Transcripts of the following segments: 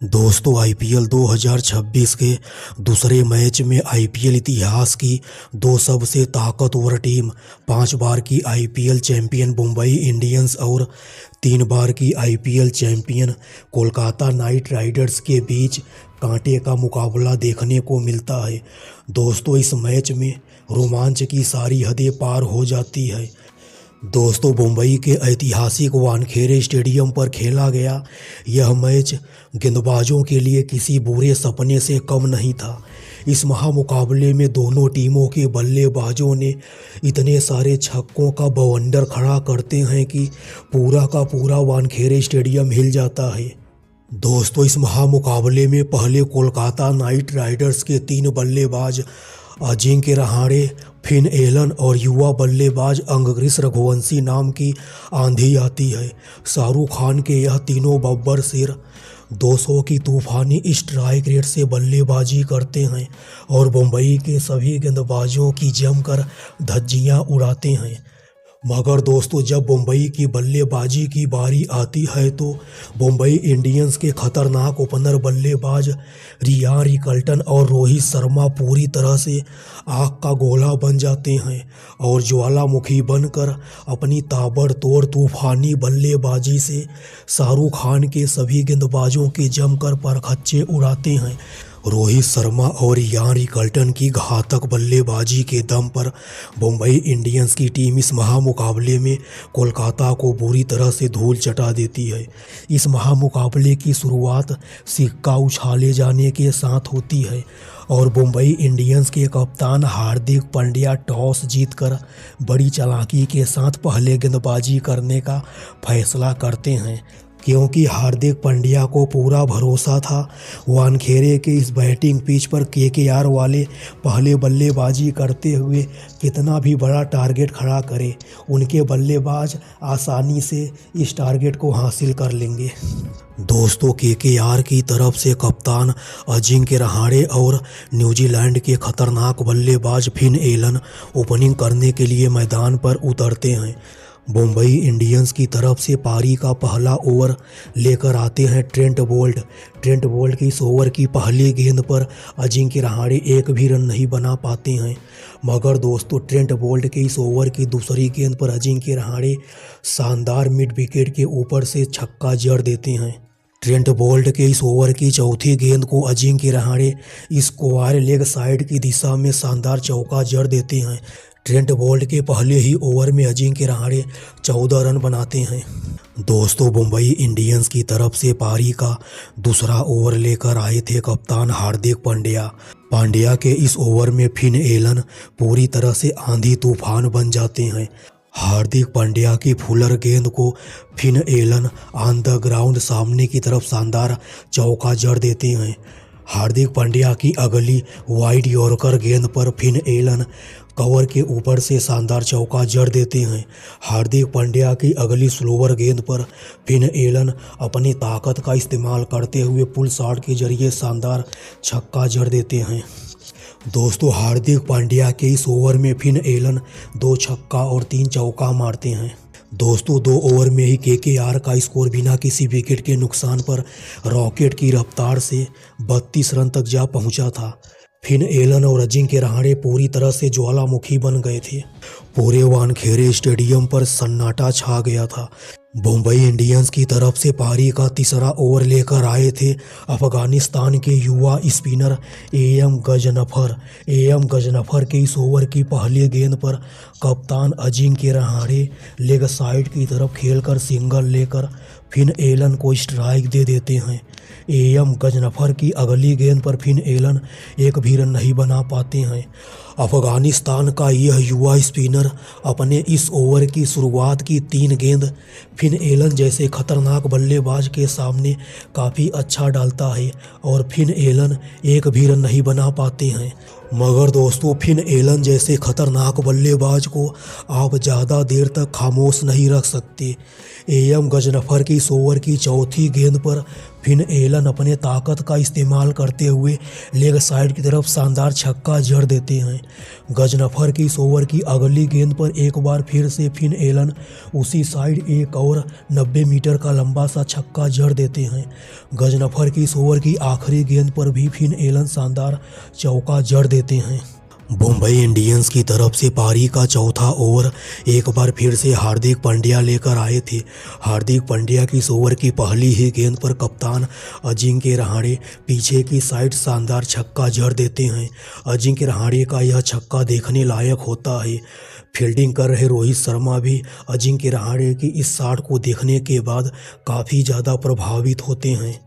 दोस्तों आईपीएल 2026 के दूसरे मैच में आईपीएल इतिहास की दो सबसे ताकतवर टीम 5 बार की आईपीएल चैंपियन मुंबई इंडियंस और 3 बार की IPL champion Kolkata night Riders के बीच कांटे का मुकाबला देखने को मिलता है। दोस्तों इस मैच में रोमांच की सारी हदें पार हो जाती है। दोस्तों मुंबई के ऐतिहासिक वानखेड़े स्टेडियम पर खेला गया यह मैच गेंदबाजों के लिए किसी बुरे सपने से कम नहीं था। इस महामुकाबले में दोनों टीमों के बल्लेबाजों ने इतने सारे छक्कों का बवंडर खड़ा करते हैं कि पूरा का पूरा वानखेड़े स्टेडियम हिल जाता है। दोस्तों इस महामुकाबले में पहले कोलकाता नाइट राइडर्स के 3 बल्लेबाज अजिंक्य रहाणे, फिन एलन और युवा बल्लेबाज अंगक्रिस रघुवंशी नाम की आंधी आती है। शाहरुख खान के यह तीनों बब्बर शेर 200 की तूफानी स्ट्राइक रेट से बल्लेबाजी करते हैं और मुंबई के सभी गेंदबाजों की जमकर धज्जियां उड़ाते हैं। मगर दोस्तों जब मुंबई की बल्लेबाजी की बारी आती है तो मुंबई इंडियंस के खतरनाक ओपनर बल्लेबाज रियान रिकल्टन और रोहित शर्मा पूरी तरह से आग का गोला बन जाते हैं और ज्वालामुखी बनकर अपनी ताबड़तोड़ तूफानी बल्लेबाजी से शाहरुख खान के सभी गेंदबाजों के जमकर परखच्चे उड़ाते हैं। रोहित शर्मा और रियान रिकल्टन की घातक बल्लेबाजी के दम पर मुंबई इंडियंस की टीम इस महामुकाबले में कोलकाता को बुरी तरह से धूल चटा देती है। इस महामुकाबले की शुरुआत सिक्का उछाले जाने के साथ होती है और मुंबई इंडियंस के कप्तान हार्दिक पांड्या टॉस जीतकर बड़ी चालाकी के साथ पहले गेंदबाजी करने का फैसला करते हैं, क्योंकि हार्दिक पांड्या को पूरा भरोसा था वानखेड़े के इस बैटिंग पिच पर केकेआर वाले पहले बल्लेबाजी करते हुए कितना भी बड़ा टारगेट खड़ा करे उनके बल्लेबाज आसानी से इस टारगेट को हासिल कर लेंगे। दोस्तों केकेआर की तरफ से कप्तान अजिंक्य रहाणे और न्यूजीलैंड के खतरनाक बल्लेबाज फिन एलन ओपनिंग करने के लिए मैदान पर उतरते हैं। मुंबई इंडियंस की तरफ से पारी का पहला ओवर लेकर आते हैं ट्रेंट बोल्ट की इस ओवर की पहली गेंद पर अजिंक्य रहाणे एक भी रन नहीं बना पाते हैं। मगर दोस्तों ट्रेंट बोल्ट के इस ओवर की दूसरी गेंद पर अजिंक्य रहाणे शानदार मिड विकेट के ऊपर से छक्का जड़ देते हैं। ट्रेंट बोल्ट के इस ओवर की चौथी गेंद को Ajinkya Rahane square leg side की दिशा में शानदार चौका जड़ देते हैं। ट्रेंट बोल्ट के पहले ही ओवर में अजिंक्य रहाणे 14 रन बनाते हैं। दोस्तों मुंबई इंडियंस की तरफ से पारी का दूसरा ओवर लेकर आए थे कप्तान हार्दिक पांड्या के इस ओवर में फिन एलन पूरी तरह से आंधी तूफान बन जाते हैं। हार्दिक पांड्या की फुलर गेंद को Finn Allen on the ground सामने की तरफ शानदार चौका जड़ देते हैं। हार्दिक पांड्या की अगली वाइड यॉर्कर गेंद पर फिन एलन कवर के ऊपर से शानदार चौका जड़ देते हैं। हार्दिक पांड्या की अगली स्लोवर गेंद पर फिन एलन अपनी ताकत का इस्तेमाल करते हुए पुल शॉट के जरिए शानदार छक्का जड़ देते हैं। दोस्तों हार्दिक पांड्या के इस ओवर में फिन एलन 2 छक्का और 3 चौका मारते हैं। दोस्तों 2 ओवर में ही केकेआर का स्कोर बिना किसी विकेट के नुकसान पर रॉकेट की रफ्तार से 32 रन तक जा पहुंचा था। फिन एलन और अजिंक्य रहाणे पूरी तरह से ज्वालामुखी बन गए थे। पूरे वानखेड़े स्टेडियम पर सन्नाटा छा गया था। मुंबई इंडियंस की तरफ से पारी का तीसरा ओवर लेकर आए थे अफगानिस्तान के युवा स्पिनर एएम गजनफर के इस ओवर की पहली गेंद पर कप्तान अजिंक्य रहाणे लेग साइड की तरफ खेलकर सिंगल लेकर फिन एलन को स्ट्राइक दे देते हैं। एएम गजनफर की अगली गेंद पर फिन एलन एक भी रन नहीं बना पाते हैं। अफगानिस्तान का यह युवा स्पिनर अपने इस ओवर की शुरुआत की 3 गेंद फिन एलन जैसे खतरनाक बल्लेबाज के सामने काफ़ी अच्छा डालता है और फिन एलन एक भी रन नहीं बना पाते हैं। मगर दोस्तों फिन एलन जैसे खतरनाक बल्लेबाज को आप ज़्यादा देर तक खामोश नहीं रख सकते। एएम गजनफर की इस ओवर की चौथी गेंद पर फिन एलन अपने ताकत का इस्तेमाल करते हुए लेग साइड की तरफ शानदार छक्का जड़ देते हैं। गजनफर की इस ओवर की अगली गेंद पर एक बार फिर से फिन एलन उसी साइड एक और 90 मीटर का लंबा सा छक्का जड़ देते हैं। गजनफर की इस ओवर की आखिरी गेंद पर भी फिन एलन शानदार चौका जड़ देते हैं। मुंबई इंडियंस की तरफ से पारी का चौथा ओवर एक बार फिर से हार्दिक पांड्या लेकर आए थे। हार्दिक पांड्या की इस ओवर की पहली ही गेंद पर कप्तान अजिंक्य रहाणे पीछे की साइड शानदार छक्का जड़ देते हैं। अजिंक्य रहाणे का यह छक्का देखने लायक होता है। फील्डिंग कर रहे रोहित शर्मा भी अजिंक्य रहाणे की इस शॉट को देखने के बाद काफ़ी ज़्यादा प्रभावित होते हैं।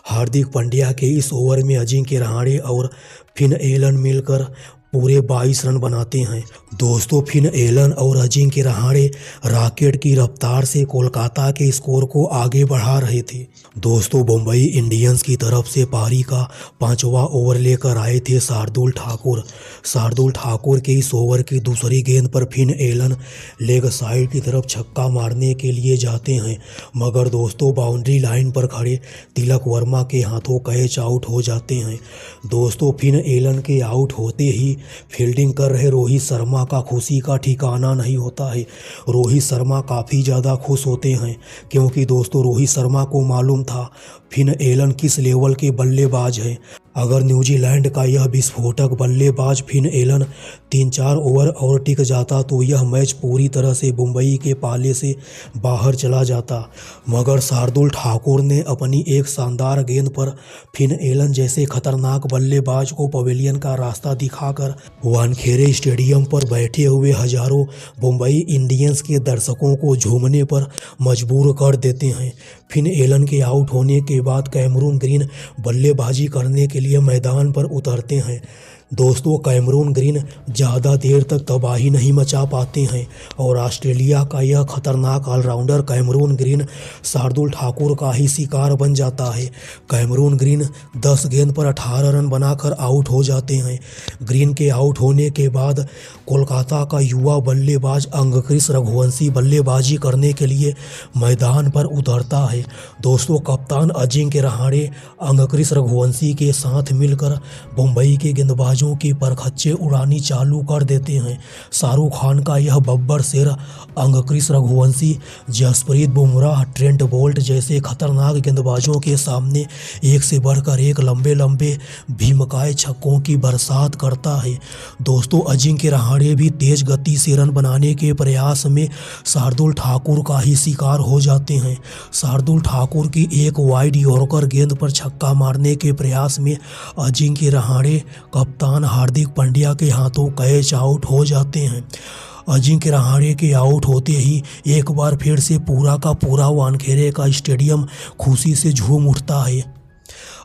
हार्दिक पांड्या के इस ओवर में अजिंक्य रहाणे और फिन एलन मिलकर पूरे 22 रन बनाते हैं। दोस्तों, फिन एलन और अजिंक्य रहाणे रॉकेट की रफ्तार से कोलकाता के स्कोर को आगे बढ़ा रहे थे। दोस्तों, मुंबई इंडियंस की तरफ से पारी का 5वां ओवर लेकर आए थे शार्दुल ठाकुर। शार्दुल ठाकुर के इस ओवर की दूसरी गेंद पर फिन एलन लेग साइड की तरफ छक्का मारने के लिए जाते हैं, मगर दोस्तों बाउंड्री लाइन पर खड़े तिलक वर्मा के हाथों कैच आउट हो जाते हैं। दोस्तों, फिन एलन के आउट होते ही फील्डिंग कर रहे रोहित शर्मा का खुशी का ठिकाना नहीं होता है। रोहित शर्मा काफ़ी ज़्यादा खुश होते हैं, क्योंकि दोस्तों रोहित शर्मा को मालूम था फिन एलन किस लेवल के बल्लेबाज हैं। अगर न्यूजीलैंड का यह विस्फोटक बल्लेबाज फिन एलन 3-4 ओवर और टिक जाता तो यह मैच पूरी तरह से मुंबई के पाले से बाहर चला जाता, मगर शार्दुल ठाकुर ने अपनी एक शानदार गेंद पर फिन एलन जैसे खतरनाक बल्लेबाज को पवेलियन का रास्ता दिखाकर वानखेड़े स्टेडियम पर बैठे हुए हजारों मुंबई इंडियंस के दर्शकों को झूमने पर मजबूर कर देते हैं। फिन एलन के आउट होने के बाद कैमरून ग्रीन बल्लेबाजी करने के लिए मैदान पर उतरते हैं। दोस्तों, कैमरून ग्रीन ज़्यादा देर तक तबाही नहीं मचा पाते हैं और ऑस्ट्रेलिया का यह खतरनाक allrounder Cameron Green Shardul Thakur का ही शिकार बन जाता है। कैमरून ग्रीन 10 गेंद पर 18 रन बनाकर आउट हो जाते हैं। ग्रीन के आउट होने के बाद कोलकाता का युवा बल्लेबाज अंगक्रिस रघुवंशी बल्लेबाजी करने के लिए मैदान पर उतरता है। दोस्तों, कप्तान अजिंक्य रहाणे अंगक्रिस रघुवंशी के साथ मिलकर मुंबई के गेंदबाजों की परखच्चे उड़ानी चालू कर देते हैं। शाहरुख खान का यह बब्बर शेर अंगक्रिस रघुवंशी, जसप्रीत बुमराह, ट्रेंट बोल्ट जैसे खतरनाक गेंदबाजों के सामने एक से बढ़कर एक लंबे लंबे भीमकाय छक्कों की बरसात करता है। दोस्तों, अजिंक्य रहाणे भी तेज गति से रन बनाने के प्रयास में शार्दुल ठाकुर का ही शिकार हो जाते हैं। शार्दुल ठाकुर की एक वाइड यॉर्कर गेंद पर छक्का मारने के प्रयास में अजिंक्य रहाणे कप्तान हार्दिक पांड्या के हाथों कैच आउट हो जाते हैं। अजिंक्य रहाणे के आउट होते ही एक बार फिर से पूरा का पूरा वानखेड़े का स्टेडियम खुशी से झूम उठता है।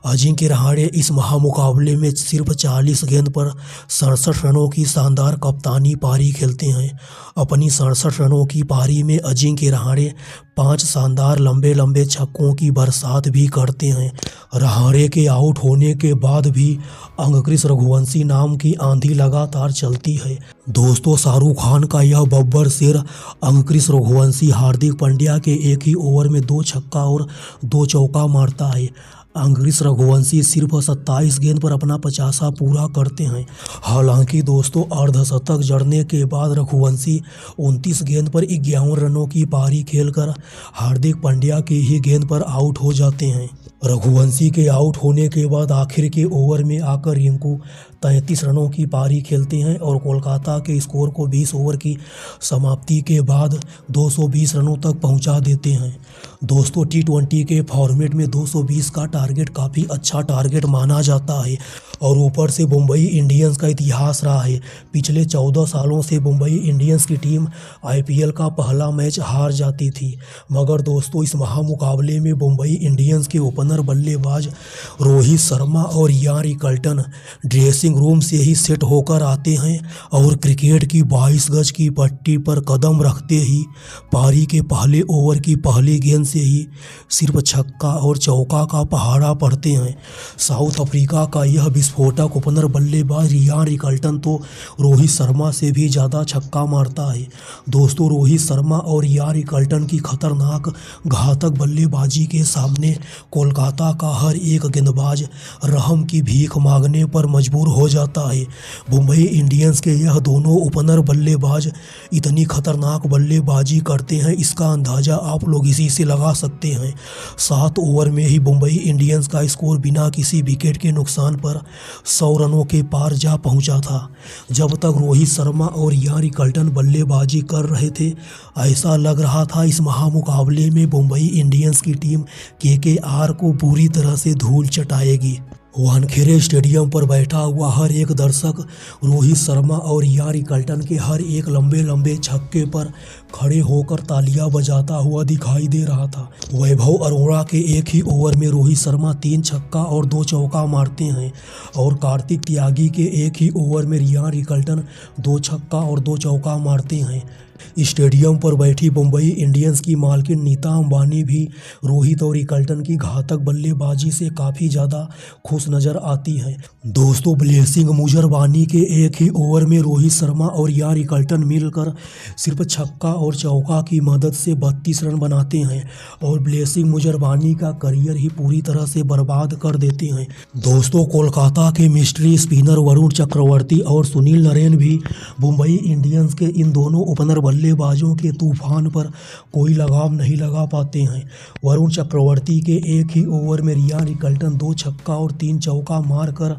अजिंक्य रहाणे इस महामुकाबले में सिर्फ 40 गेंद पर 67 रनों की शानदार कप्तानी पारी खेलते हैं। अपनी 67 रनों की पारी में अजिंक्य रहाणे 5 शानदार लंबे लंबे छक्कों की बरसात भी करते हैं। रहाणे के आउट होने के बाद भी अंगक्रिस रघुवंशी नाम की आंधी लगातार चलती है। दोस्तों, शाहरुख खान का यह बब्बर शेर अंगक्रिस रघुवंशी हार्दिक पांड्या के एक ही ओवर में 2 छक्का और 2 चौका मारता है। अंगक्रिस रघुवंशी सिर्फ 27 गेंद पर अपना 50 पूरा करते हैं। हालांकि दोस्तों, अर्धशतक जड़ने के बाद रघुवंशी 29 गेंद पर 51 रनों की पारी खेलकर हार्दिक पांड्या की ही गेंद पर आउट हो जाते हैं। रघुवंशी के आउट होने के बाद आखिर के ओवर में आकर रिंकू 33 रनों की पारी खेलते हैं और कोलकाता के स्कोर को 20 ओवर की समाप्ति के बाद 220 रनों तक पहुंचा देते हैं। दोस्तों, T20 के फॉर्मेट में 220 का टारगेट काफ़ी अच्छा टारगेट माना जाता है और ऊपर से मुंबई इंडियंस का इतिहास रहा है। पिछले 14 सालों से मुंबई इंडियंस की टीम IPL का पहला मैच हार जाती थी, मगर दोस्तों इस महामुकाबले में मुंबई इंडियंस के ओपनर बल्लेबाज रोहित शर्मा और यान रिकल्टन ड्रेसिंग रूम से ही सेट होकर आते हैं और क्रिकेट की 22 गज की पट्टी पर कदम रखते ही पारी के पहले ओवर की पहली गेंद से ही सिर्फ छक्का और चौका का पहाड़ा पड़ते हैं। साउथ अफ्रीका का यह विस्फोटक ओपनर बल्लेबाज रियान रिकल्टन तो रोहित शर्मा से भी ज़्यादा छक्का मारता है। दोस्तों, रोहित शर्मा और रियान रिकल्टन की खतरनाक घातक बल्लेबाजी के सामने कोलकाता का हर एक गेंदबाज रहम की भीख मांगने पर मजबूर हो जाता है। मुंबई इंडियंस के यह दोनों ओपनर बल्लेबाज इतनी खतरनाक बल्लेबाजी करते हैं, इसका अंदाज़ा आप लोग इसी से लगा सकते हैं। 7 ओवर में ही मुंबई इंडियंस का स्कोर बिना किसी विकेट के नुकसान पर 100 रनों के पार जा पहुंचा था। जब तक रोहित शर्मा और रियान रिकल्टन बल्लेबाजी कर रहे थे, ऐसा लग रहा था इस महामुकाबले में मुंबई इंडियंस की टीम केकेआर को पूरी तरह से धूल चटाएगी। वानखेड़े स्टेडियम पर बैठा हुआ हर एक दर्शक रोहित शर्मा और रियान रिकल्टन के हर एक लंबे लंबे छक्के पर खड़े होकर तालियां बजाता हुआ दिखाई दे रहा था। वैभव अरोड़ा के एक ही ओवर में रोहित शर्मा 3 छक्का और 2 चौका मारते हैं और कार्तिक त्यागी के एक ही ओवर में रियान रिकल्टन 2 छक्का और 2 चौका मारते हैं। स्टेडियम पर बैठी मुंबई इंडियंस की मालकिन नीता अंबानी भी रोहित और रिकल्टन की घातक बल्लेबाजी से काफ़ी ज़्यादा खुश नज़र आती हैं। दोस्तों, ब्लेसिंग मुजरबानी के एक ही ओवर में रोहित शर्मा और रियान रिकल्टन मिलकर सिर्फ छक्का और चौका की मदद से 32 रन बनाते हैं और ब्लेसिंग मुजरबानी का करियर ही पूरी तरह से बर्बाद कर देते हैं। दोस्तों, कोलकाता के मिस्ट्री स्पिनर वरुण चक्रवर्ती और सुनील नरेन भी मुंबई इंडियंस के इन दोनों ओपनर बल्लेबाजों के तूफान पर कोई लगाम नहीं लगा पाते हैं। वरुण चक्रवर्ती के एक ही ओवर में रियान रिकल्टन 2 छक्का और 3 चौका मारकर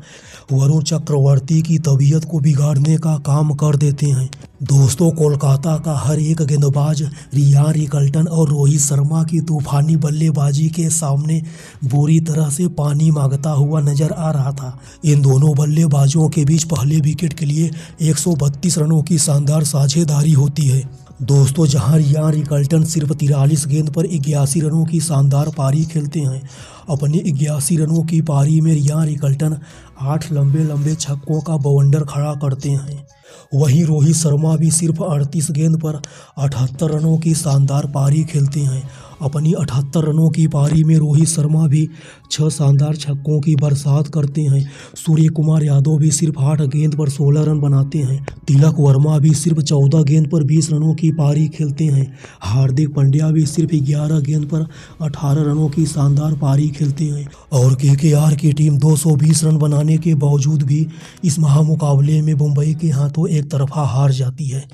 वरुण चक्रवर्ती की तबीयत को बिगाड़ने का काम कर देते हैं। दोस्तों, कोलकाता का हर एक गेंदबाज रियान रिकल्टन और रोहित शर्मा की तूफानी बल्लेबाजी के सामने बुरी तरह से पानी मांगता हुआ नजर आ रहा था। इन दोनों बल्लेबाजों के बीच पहले विकेट के लिए 132 रनों की शानदार साझेदारी होती है। दोस्तों, जहां रियान रिकल्टन सिर्फ 43 गेंद पर 81 रनों की शानदार पारी खेलते हैं, अपने 81 रनों की पारी में रियान रिकल्टन 8 लंबे लंबे छक्कों का बवंडर खड़ा करते हैं। वहीं रोहित शर्मा भी सिर्फ 38 गेंद पर 78 रनों की शानदार पारी खेलते हैं। अपनी 78 रनों की पारी में रोहित शर्मा भी 6 शानदार छक्कों की बरसात करते हैं। सूर्य कुमार यादव भी सिर्फ 8 गेंद पर 16 रन बनाते हैं। तिलक वर्मा भी सिर्फ 14 गेंद पर 20 रनों की पारी खेलते हैं। हार्दिक पांड्या भी सिर्फ 11 गेंद पर 18 रनों की शानदार पारी खेलते हैं और केकेआर की टीम 220 रन बनाने के बावजूद भी इस महामुकाबले में मुंबई के हाथों एक तरफा हार जाती है।